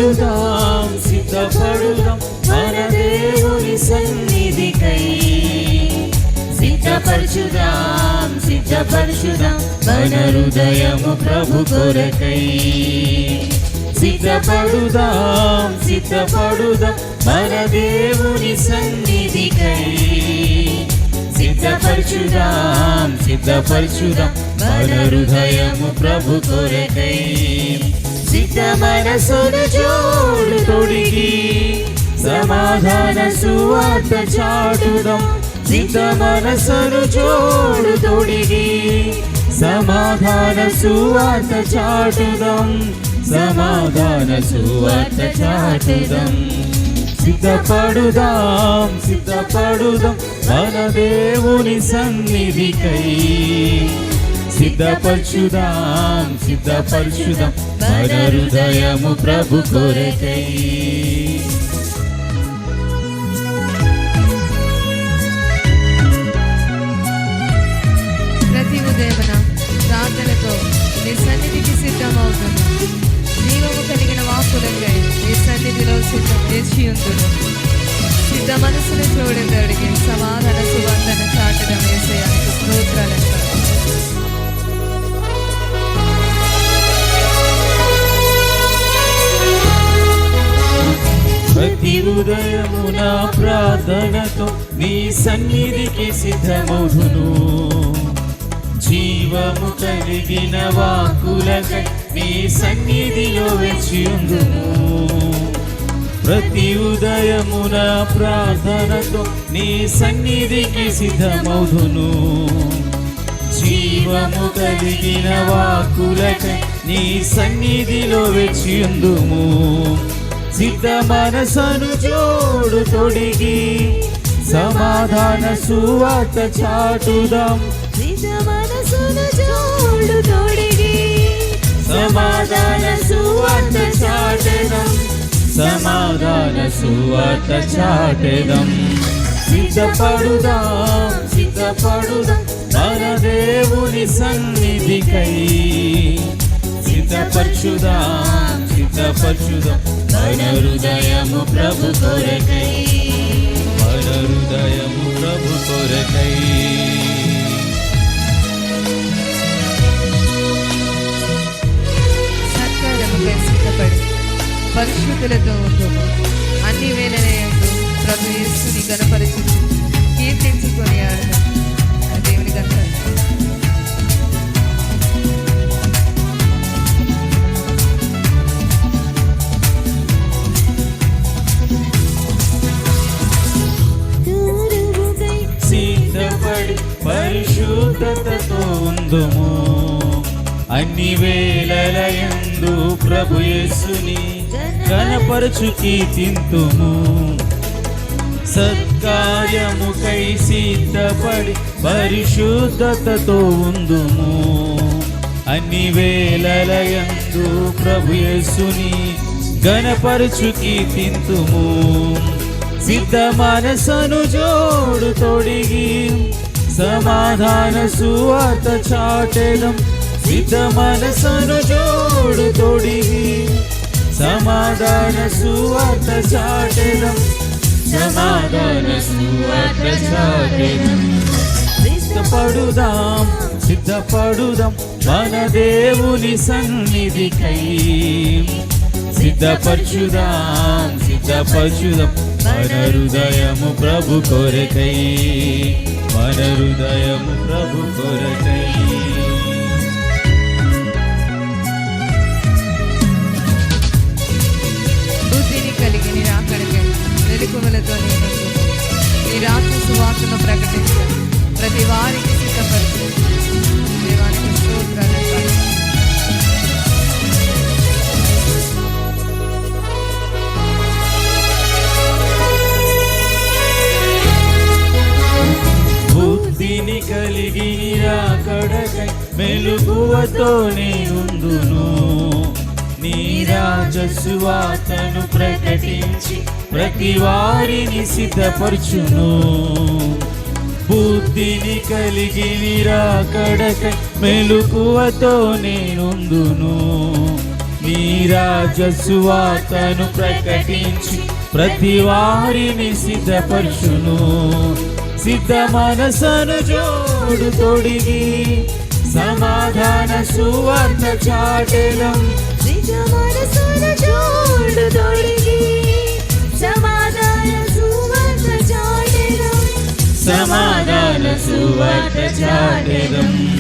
సిద్ధపడుదాం సిద్ధపడుదాం మన దేవుని సన్నిధికై. సిద్ధపరచుదాం సిద్ధపరచుదాం మన హృదయము ప్రభు కొరకై. సిద్ధపడుదాం సిద్ధపడుదాం మన దేవుని సన్నిధికై. సిద్ధపరచుదాం సిద్ధపరచుదాం మన హృదయము ప్రభు కొరకై. సిద్ధ మనసును జోడు తొడిగి సమాధాన సువార్త చాటుదాం. సిద్ధ మనసును జోడు తొడిగి సమాధాన సువార్త చాటుదాం. సమాధాన సువార్త చాటుదాం. సిద్ధపడుదాం సిద్ధపడుదాం మన దేవుని సన్నిధికై. సిద్ధపరచుదాం సిద్ధపరచుదాం మన హృదయము ప్రభు కొరకై. ప్రతి ఉదయమున ప్రార్థనతో నీ సన్నిధికి సిద్ధమవుతుంది. జీవము కలిగిన వాక్కులకై నీ సన్నిధిలో సిద్ధం చేసి ఉందును. సిద్ధ మనసును చూడదడిగి సమాధాన సువార్తన చాటడం యేసయ్యకు స్తోత్రాలంట. ప్రతి ఉదయమున ప్రార్థనతో నీ సన్నిధికి సిద్ధమవుదును. జీవము కలిగిన వాక్కులకై నీ సన్నిధిలో వేచియుందును. ప్రతి ఉదయమున ప్రార్థనతో నీ సన్నిధికి సిద్ధమవుదును. జీవము కలిగిన వాక్కులకై నీ సన్నిధిలో వేచియుందుము. సిద్ధ మనసును జోడు తొడిగి సమాధాన సువార్త చాటుదాం. సిద్ధ మనసును జోడు తొడిగి సమాధాన సువార్త చాటెదం. సమాధాన సువార్త చాటెదం. సిద్ధపడుదాం సిద్ధపడుదాం మన దేవుని సన్నిధికై. సిద్ధపరచుదాం సిద్ధపరచుదాం మన హృదయము ప్రభు కొరకై. మన హృదయము ప్రభు కొరకై. సత్కారముకై సిద్ధపడి పరిశుద్ధులతో ఉండుము. అన్ని వేళలయందు ప్రభు యేసుని గణపరచుచు కీర్తించుకొని ఆడదాం. దేవుని గంట సిద్ధపడి పరిశుద్ధతతో ఉందుము. అన్ని వేళలయందు ప్రభు యేసుని గణపరచు కీర్తింతుము. సత్కార్యముకై సిద్ధపడి పరిశుద్ధతతో ఉందుము. అన్ని వేళలయందు ప్రభు యేసుని గణపరచు కీర్తింతుము. సిద్ధ మనసును జోడు తొడిగి సమాధాన సువార్త చాటెదం. సిద్ధ మనసును జోడు తొడిగి సమాధాన సువార్త చాటెదం. సమాధాన సువార్త చాటెదం. సిద్ధపడుదాం సిద్ధపడుదాం మన దేవుని సన్నిధికై. సిద్ధపరచుదాం సిద్ధపరచుదాం మన హృదయము ప్రభు కొరకై. మన హృదయము ప్రభు కొరకై. బుద్ధిని కలిగి నీ రాకడకై వెలుగులతో నీ రాత్రి సువార్తను ప్రకటించాలి. ప్రతి వారికి సిద్ధపరచు. దేవానికి స్తోత్రాలు. బుద్ధిని కలిగి రాకడకై మెలుగువతోనే ఉందును. నీ రాజసువార్తను ప్రకటించి ప్రతి వారిని సిద్ధపరచును. బుద్ధిని కలిగి నిరాకడకై మెలకువతో నేనుందును. నీ రాజ్య సువార్తను ప్రకటించి ప్రతి వారిని సిద్ధపరచును. సిద్ధ మనసను జోడు తొడిగి సమాధాన సువార్త చాటెదం. సిద్ధ మనసును జోడు తొడిగి సమాధాన సువార్త చాటెదం. సమాధాన సువార్త చాటెదం.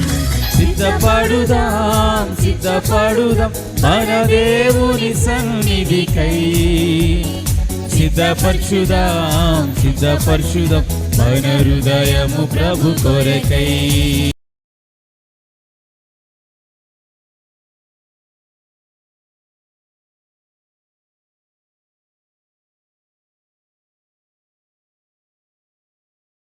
సిద్ధపడుదాం సిద్ధపడుదాం మన దేవుని సన్నిధికై. సిద్ధపరచుదాం సిద్ధపరచుదాం మన హృదయము ప్రభు కొరకై.